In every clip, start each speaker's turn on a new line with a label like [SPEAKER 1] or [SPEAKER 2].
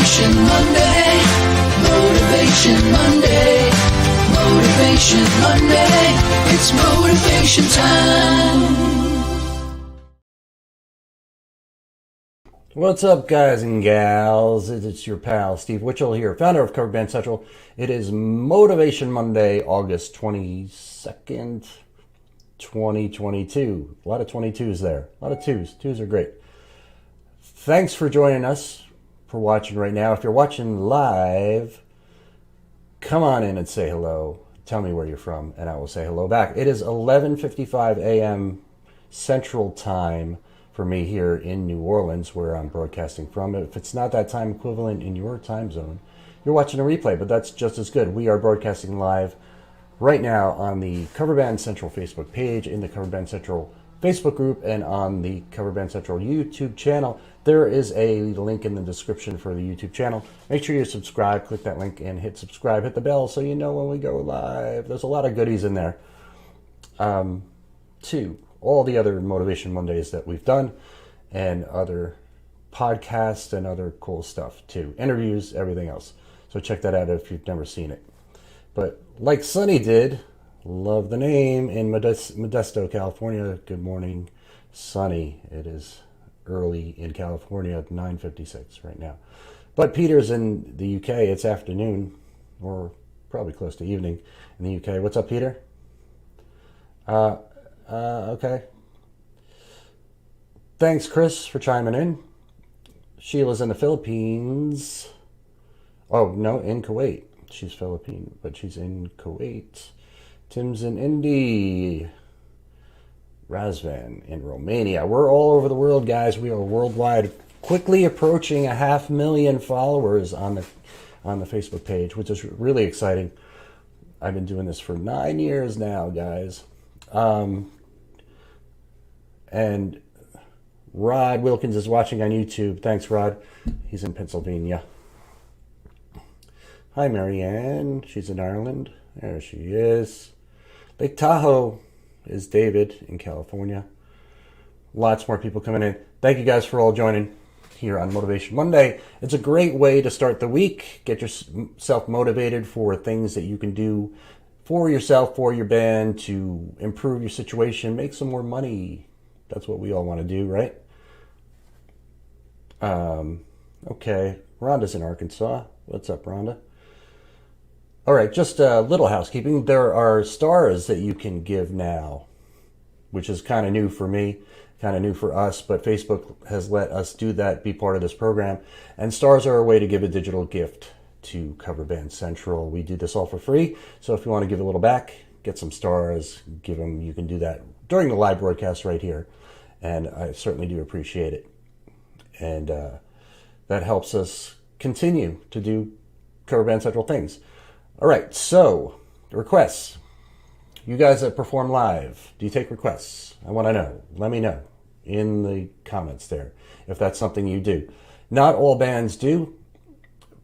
[SPEAKER 1] Motivation Monday. Motivation Monday. Motivation Monday. It's motivation time.
[SPEAKER 2] What's up, guys and gals? It's your pal, Steve Witchell here, founder of Cover Band Central. It is Motivation Monday, August 22nd, 2022. A lot of 22s there. A lot of twos. Twos are great. Thanks for joining us, for watching right now. If you're watching live, come on in and say hello. Tell me where you're from, and I will say hello back. It is 11:55 a.m. Central Time for me here in New Orleans, where I'm broadcasting from. If it's not that time equivalent in your time zone, you're watching a replay, but that's just as good. We are broadcasting live right now on the Cover Band Central Facebook page, in the Cover Band Central Facebook group, and on the Cover Band Central YouTube channel. There is a link in the description for the YouTube channel. Make sure you subscribe, click that link and hit subscribe, hit the bell so you know when we go live. There's a lot of goodies in there. Too. All the other Motivation Mondays that we've done, and other podcasts and other cool stuff too. Interviews, everything else. So check that out if you've never seen it. But like Sunny did, love the name, in Modesto, California. Good morning, Sunny. It is early in California at 9:56 right now. But Peter's in the UK. It's afternoon, or probably close to evening in the UK. What's up, Peter? Okay. Thanks, Chris, for chiming in. Sheila's in the Philippines. Oh, no, in Kuwait. She's Philippine, but she's in Kuwait. Tim's in Indy. Razvan in Romania. We're all over the world, guys. We are worldwide. Quickly approaching 500,000 followers on the Facebook page, which is really exciting. I've been doing this for 9 years now, guys. And Rod Wilkins is watching on YouTube. Thanks, Rod. He's in Pennsylvania. Hi, Marianne. She's in Ireland. There she is. Lake Tahoe is David in California. Lots more people coming in. Thank you guys for all joining here on Motivation Monday. It's a great way to start the week. Get yourself motivated for things that you can do for yourself, for your band, to improve your situation, make some more money. That's what we all want to do, right? Okay, Rhonda's in Arkansas. What's up, Rhonda? All right, just a little housekeeping. There are stars that you can give now, which is kind of new for me, kind of new for us, but Facebook has let us do that, be part of this program. And stars are a way to give a digital gift to Cover Band Central. We do this all for free, so if you want to give a little back, get some stars, give them. You can do that during the live broadcast right here, and I certainly do appreciate it. And that helps us continue to do Cover Band Central things. All right, so requests. You guys that perform live, do you take requests? I want to know. Let me know in the comments there if that's something you do. Not all bands do,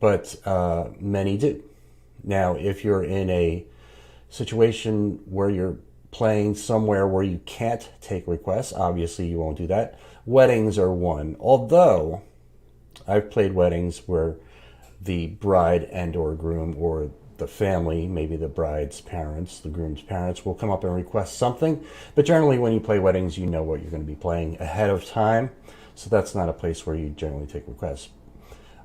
[SPEAKER 2] but many do. Now, if you're in a situation where you're playing somewhere where you can't take requests, obviously you won't do that. Weddings are one. Although I've played weddings where the bride and or groom, or the family, maybe the bride's parents, the groom's parents, will come up and request something. But generally when you play weddings, you know what you're going to be playing ahead of time. So that's not a place where you generally take requests.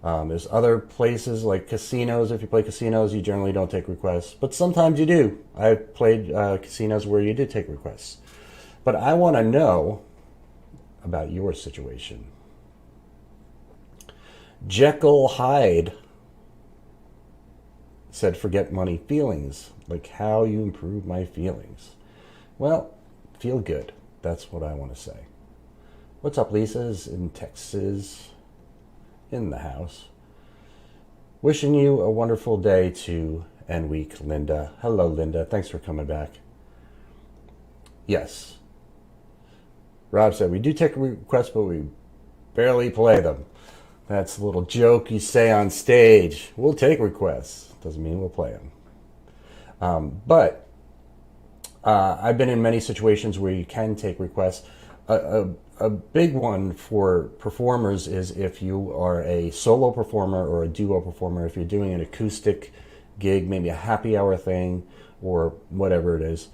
[SPEAKER 2] There's other places like casinos. If you play casinos, you generally don't take requests, but sometimes you do. I've played casinos where you did take requests. But I want to know about your situation. Jekyll Hyde said, forget money, feelings. Like how you improve my feelings. Well, feel good. That's what I want to say. What's up, Lisa's in Texas? In the house. Wishing you a wonderful day too, and week, Linda. Hello, Linda. Thanks for coming back. Yes. Rob said, we do take requests, but we barely play them. That's a little joke you say on stage. We'll take requests. Doesn't mean we'll play them. But I've been in many situations where you can take requests. A a big one for performers is if you are a solo performer or a duo performer, if you're doing an acoustic gig, maybe a happy hour thing or whatever it is,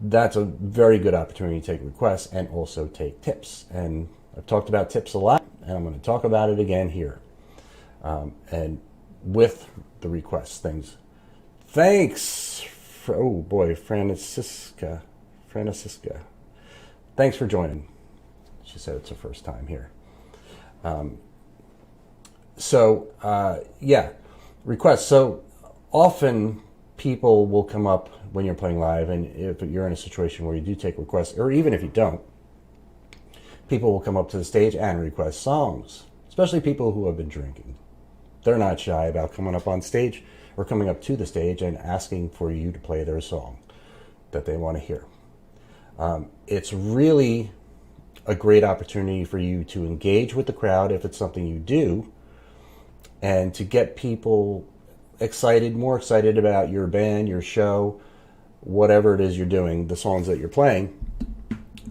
[SPEAKER 2] that's a very good opportunity to take requests and also take tips. And I've talked about tips a lot, and I'm going to talk about it again here. And with the request things. Thanks. Oh boy, Francisca. Thanks for joining. She said it's her first time here. Requests. So often people will come up when you're playing live, and if you're in a situation where you do take requests, or even if you don't, people will come up to the stage and request songs, especially people who have been drinking. They're not shy about coming up on stage or coming up to the stage and asking for you to play their song that they want to hear. It's really a great opportunity for you to engage with the crowd if it's something you do, and to get people excited, more excited about your band, your show, whatever it is you're doing, the songs that you're playing,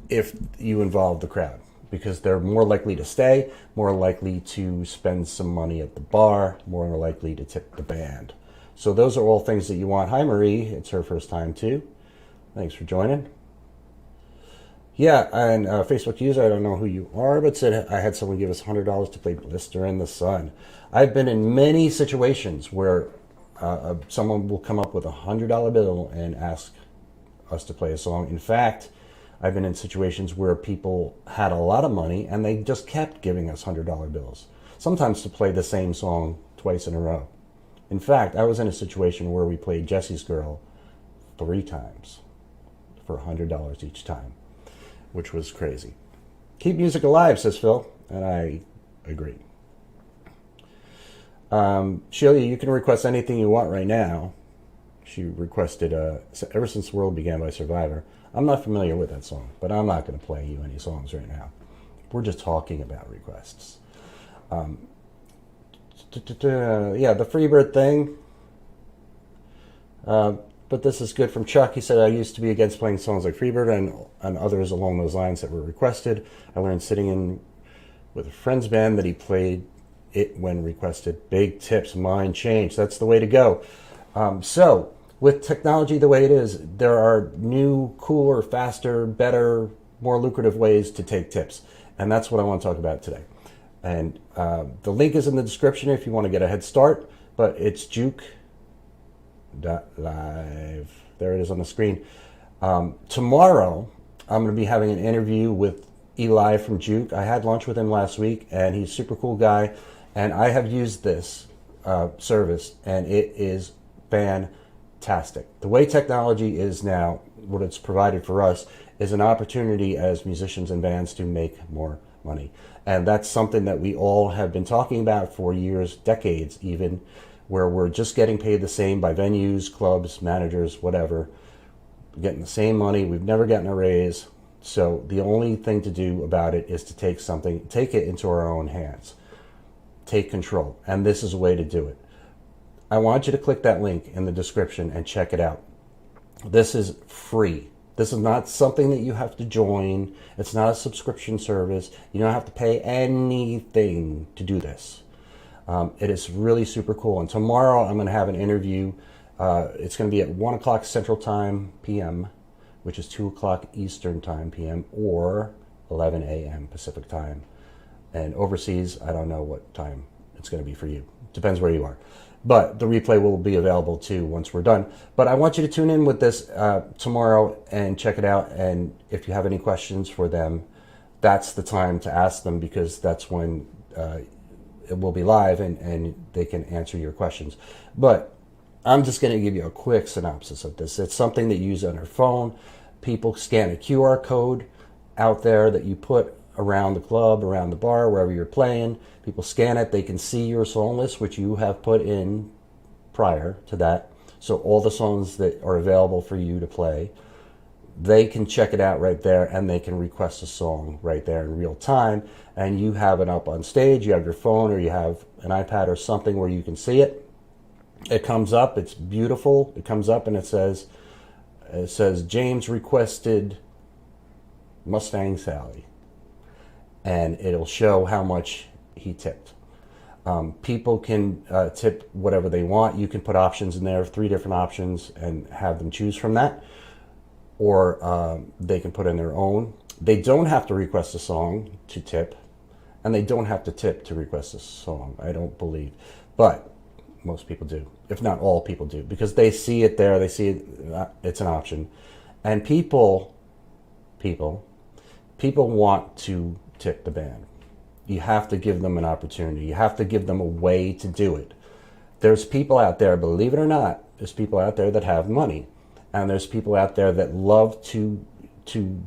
[SPEAKER 2] if you involve the crowd, because they're more likely to stay, more likely to spend some money at the bar, more likely to tip the band. So those are all things that you want. Hi, Marie. It's her first time, too. Thanks for joining. Yeah, and Facebook user, I don't know who you are, but said I had someone give us $100 to play Blister in the Sun. I've been in many situations where someone will come up with a $100 bill and ask us to play a song. In fact, I've been in situations where people had a lot of money and they just kept giving us $100 bills, sometimes to play the same song twice in a row. In fact, I was in a situation where we played Jesse's Girl 3 times for $100 each time, which was crazy. Keep music alive, says Phil, and I agree. Sheila, you can request anything you want right now. She requested Ever Since the World Began by Survivor. I'm not familiar with that song, but I'm not going to play you any songs right now. We're just talking about requests. Yeah, the Freebird thing. But this is good from Chuck. He said, I used to be against playing songs like Freebird and others along those lines that were requested. I learned sitting in with a friend's band that he played it when requested. Big tips, mind change. That's the way to go. So with technology the way it is, there are new, cooler, faster, better, more lucrative ways to take tips. And that's what I want to talk about today. And the link is in the description if you want to get a head start, but it's juke.live. There it is on the screen. Tomorrow, I'm going to be having an interview with Eli from Juke. I had lunch with him last week, and he's a super cool guy. And I have used this service, and it is fantastic. The way technology is now, what it's provided for us, is an opportunity as musicians and bands to make more money. And that's something that we all have been talking about for years, decades even, where we're just getting paid the same by venues, clubs, managers, whatever. We're getting the same money. We've never gotten a raise. So the only thing to do about it is to take it into our own hands. Take control. And this is a way to do it. I want you to click that link in the description and check it out. This is free. This is not something that you have to join. It's not a subscription service. You don't have to pay anything to do this. It is really super cool. And tomorrow I'm going to have an interview. It's going to be at 1 o'clock Central Time PM, which is 2 o'clock Eastern Time PM, or 11 a.m. Pacific Time. And overseas, I don't know what time it's going to be for you. Depends where you are. But the replay will be available too once we're done. But I want you to tune in with this tomorrow and check it out. And if you have any questions for them, that's the time to ask them, because that's when it will be live and they can answer your questions. But I'm just going to give you a quick synopsis of this. It's something that you use on your phone. People scan a QR code out there that you put around the club, around the bar, wherever you're playing. People scan it. They can see your song list, which you have put in prior to that. So all the songs that are available for you to play, they can check it out right there, and they can request a song right there in real time. And you have it up on stage. You have your phone, or you have an iPad or something where you can see it. It comes up. It's beautiful. It comes up and it says James requested Mustang Sally. and it'll show how much he tipped. People can tip whatever they want. You can put options in there, 3 different options, and have them choose from that. Or they can put in their own. They don't have to request a song to tip, and they don't have to tip to request a song, I don't believe. But most people do, if not all people do, because they see it there, they see it's an option. And people want to tip the band. You have to give them an opportunity. You have to give them a way to do it. There's people out there, believe it or not, there's people out there that have money. And there's people out there that love to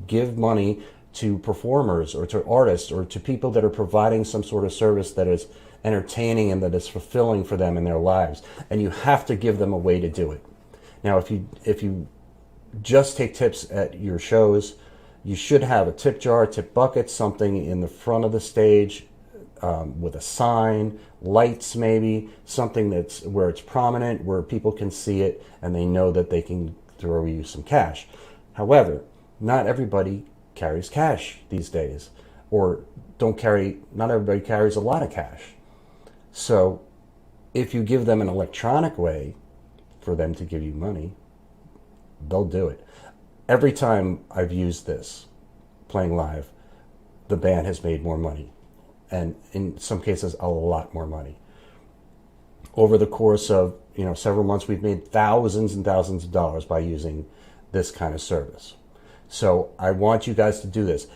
[SPEAKER 2] give money to performers or to artists or to people that are providing some sort of service that is entertaining and that is fulfilling for them in their lives. And you have to give them a way to do it. Now, if you just take tips at your shows, you should have a tip jar, tip bucket, something in the front of the stage with a sign, lights maybe, something that's where it's prominent, where people can see it and they know that they can throw you some cash. However, not everybody carries cash these days, or not everybody carries a lot of cash. So if you give them an electronic way for them to give you money, they'll do it. Every time I've used this playing live, the band has made more money, and in some cases a lot more money. Over the course of several months, we've made thousands and thousands of dollars by using this kind of service. So I want you guys to do this.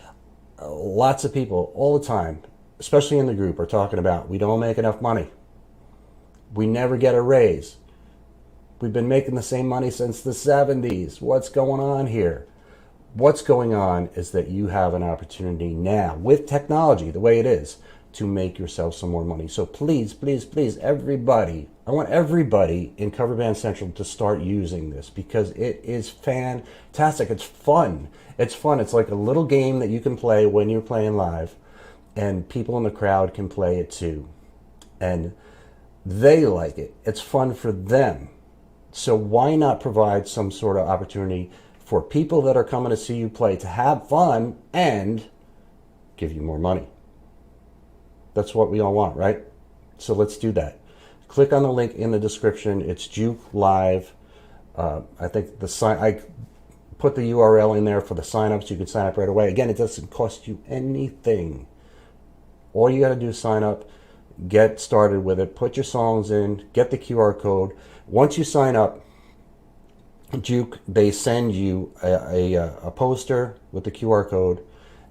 [SPEAKER 2] Lots of people all the time, especially in the group, are talking about, we don't make enough money. We never get a raise. We've been making the same money since the 70s. What's going on here? What's going on is that you have an opportunity now, with technology the way it is, to make yourself some more money. So please, please, please, everybody, I want everybody in Cover Band Central to start using this, because it is fantastic. It's fun. It's fun. It's like a little game that you can play when you're playing live, and people in the crowd can play it too. And they like it. It's fun for them. So why not provide some sort of opportunity for people that are coming to see you play to have fun and give you more money? That's what we all want, right? So let's do that. Click on the link in the description. It's Juke Live. I think I put the URL in there for the sign-ups. You can sign up right away. Again, it doesn't cost you anything. All you got to do is sign up, get started with it, put your songs in, get the QR code. Once you sign up, Juke, they send you a poster with the QR code,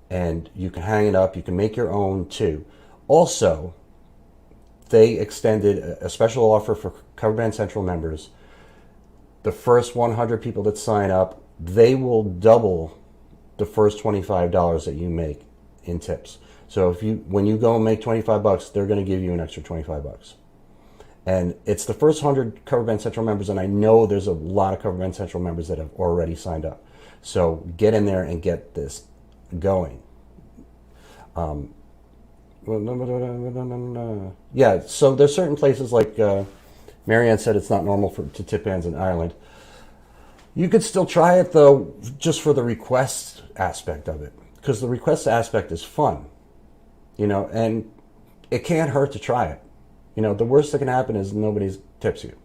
[SPEAKER 2] and you can hang it up. You can make your own too. Also, they extended a special offer for Cover Band Central members. The first 100 people that sign up, they will double the first $25 that you make in tips. So when you go and make $25, they're going to give you an extra $25. And it's the first 100 Cover Band Central members, and I know there's a lot of Cover Band Central members that have already signed up. So get in there and get this going. Yeah, so there's certain places like Marianne said it's not normal to tip bands in Ireland. You could still try it though, just for the request aspect of it, because the request aspect is fun, and it can't hurt to try it. The worst that can happen is nobody tips you,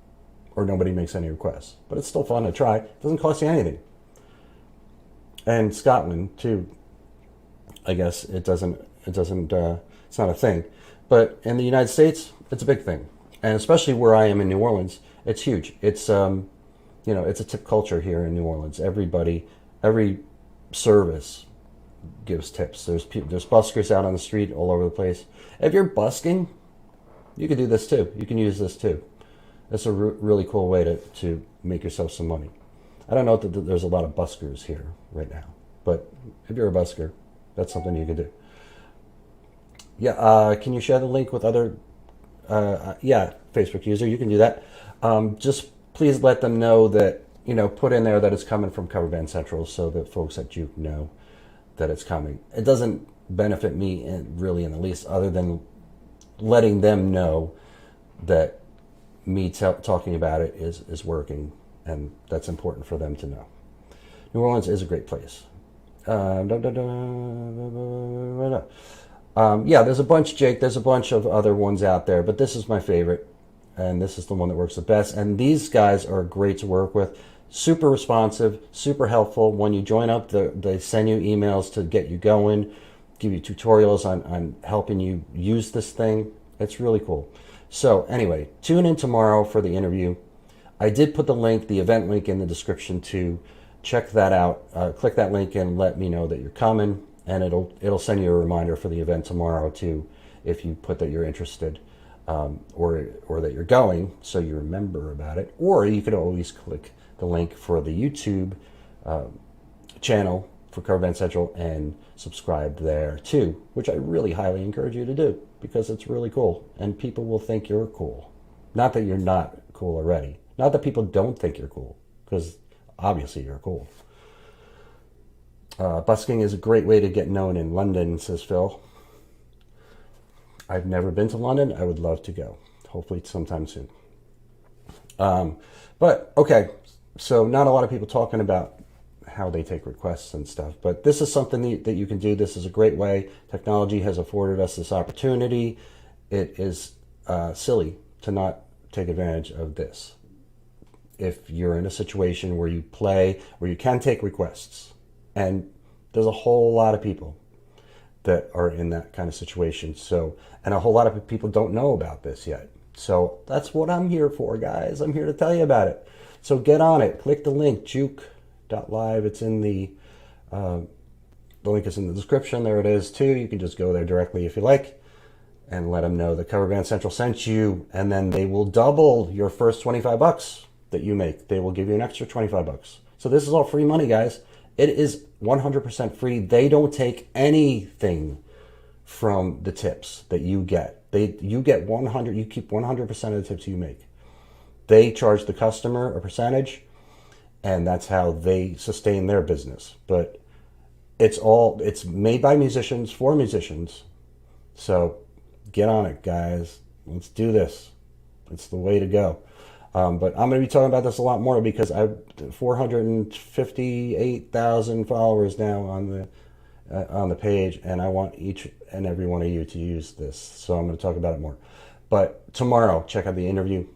[SPEAKER 2] or nobody makes any requests. But it's still fun to try. It doesn't cost you anything. And Scotland too, I guess it doesn't. It's not a thing. But in the United States, it's a big thing, and especially where I am in New Orleans, it's huge. It's it's a tip culture here in New Orleans. Every service gives tips. There's buskers out on the street all over the place. If you're busking, you can do this too. You can use this too. It's a really cool way to make yourself some money. I don't know that there's a lot of buskers here right now, but if you're a busker, that's something you can do. Yeah, can you share the link with other, Facebook user? You can do that. Just please let them know that, put in there that it's coming from Cover Band Central so that folks at Juke know that it's coming. It doesn't benefit me really in the least, other than letting them know that me talking about it is working, and that's important for them to know. New Orleans is a great place. Yeah, there's a bunch, Jake. There's a bunch of other ones out there, but this is my favorite, and this is the one that works the best. And these guys are great to work with. Super responsive, super helpful. When you join up, they send you emails to get you going, give you tutorials on helping you use this thing. It's really cool. So anyway, tune in tomorrow for the interview. I did put the event link in the description to check that out. Click that link and let me know that you're coming, and it'll send you a reminder for the event tomorrow too, if you put that you're interested, or that you're going, so you remember about it. Or you could always click the link for the YouTube channel for Cover Band Central and subscribe there too, which I really highly encourage you to do, because it's really cool and people will think you're cool. Not that you're not cool already. Not that people don't think you're cool, because obviously you're cool. Busking is a great way to get known in London, says Phil. I've never been to London. I would love to go. Hopefully sometime soon. But okay, so not a lot of people talking about how they take requests and stuff, but this is something that you can do. This is a great way. Technology has afforded us this opportunity. It is silly to not take advantage of this. If you're in a situation where you can take requests, and there's a whole lot of people that are in that kind of situation. So, and a whole lot of people don't know about this yet. So that's what I'm here for, guys. I'm here to tell you about it. So get on it. Click the link, juke.live. It's in the link is in the description. There it is too. You can just go there directly if you like, and let them know that Cover Band Central sent you, and then they will double your first $25 that you make. They will give you an extra $25. So this is all free money, guys. It is 100% free. They don't take anything from the tips that you get. You get 100. You keep 100% of the tips you make. They charge the customer a percentage, and that's how they sustain their business. But it's made by musicians for musicians. So get on it, guys. Let's do this. It's the way to go. But I'm going to be talking about this a lot more, because I've 458,000 followers now on the page, and I want each and every one of you to use this. So I'm going to talk about it more. But tomorrow, check out the interview.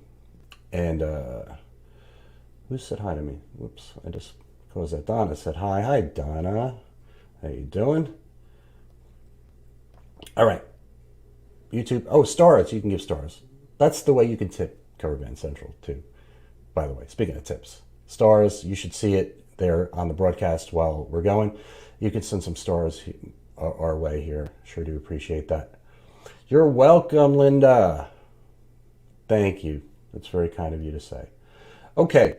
[SPEAKER 2] And who said hi to me? Whoops, I just closed that. Donna said hi. Hi, Donna. How you doing? All right. YouTube. Oh, stars. You can give stars. That's the way you can tip Cover Band Central too. By the way, speaking of tips, stars, you should see it there on the broadcast while we're going. You can send some stars our way here. Sure do appreciate that. You're welcome, Linda. Thank you. That's very kind of you to say. Okay,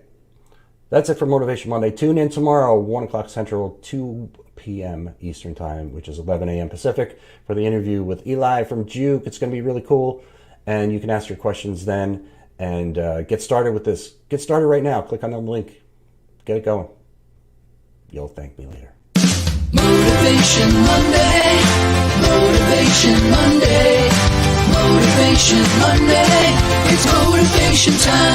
[SPEAKER 2] that's it for Motivation Monday. Tune in tomorrow, 1 o'clock Central, 2 p.m. Eastern Time, which is 11 a.m. Pacific, for the interview with Eli from Juke. It's going to be really cool, and you can ask your questions then. And get started with this. Get started right now. Click on the link. Get it going. You'll thank me later.
[SPEAKER 1] Motivation Monday. Motivation Monday. Motivation Monday. It's motivation time.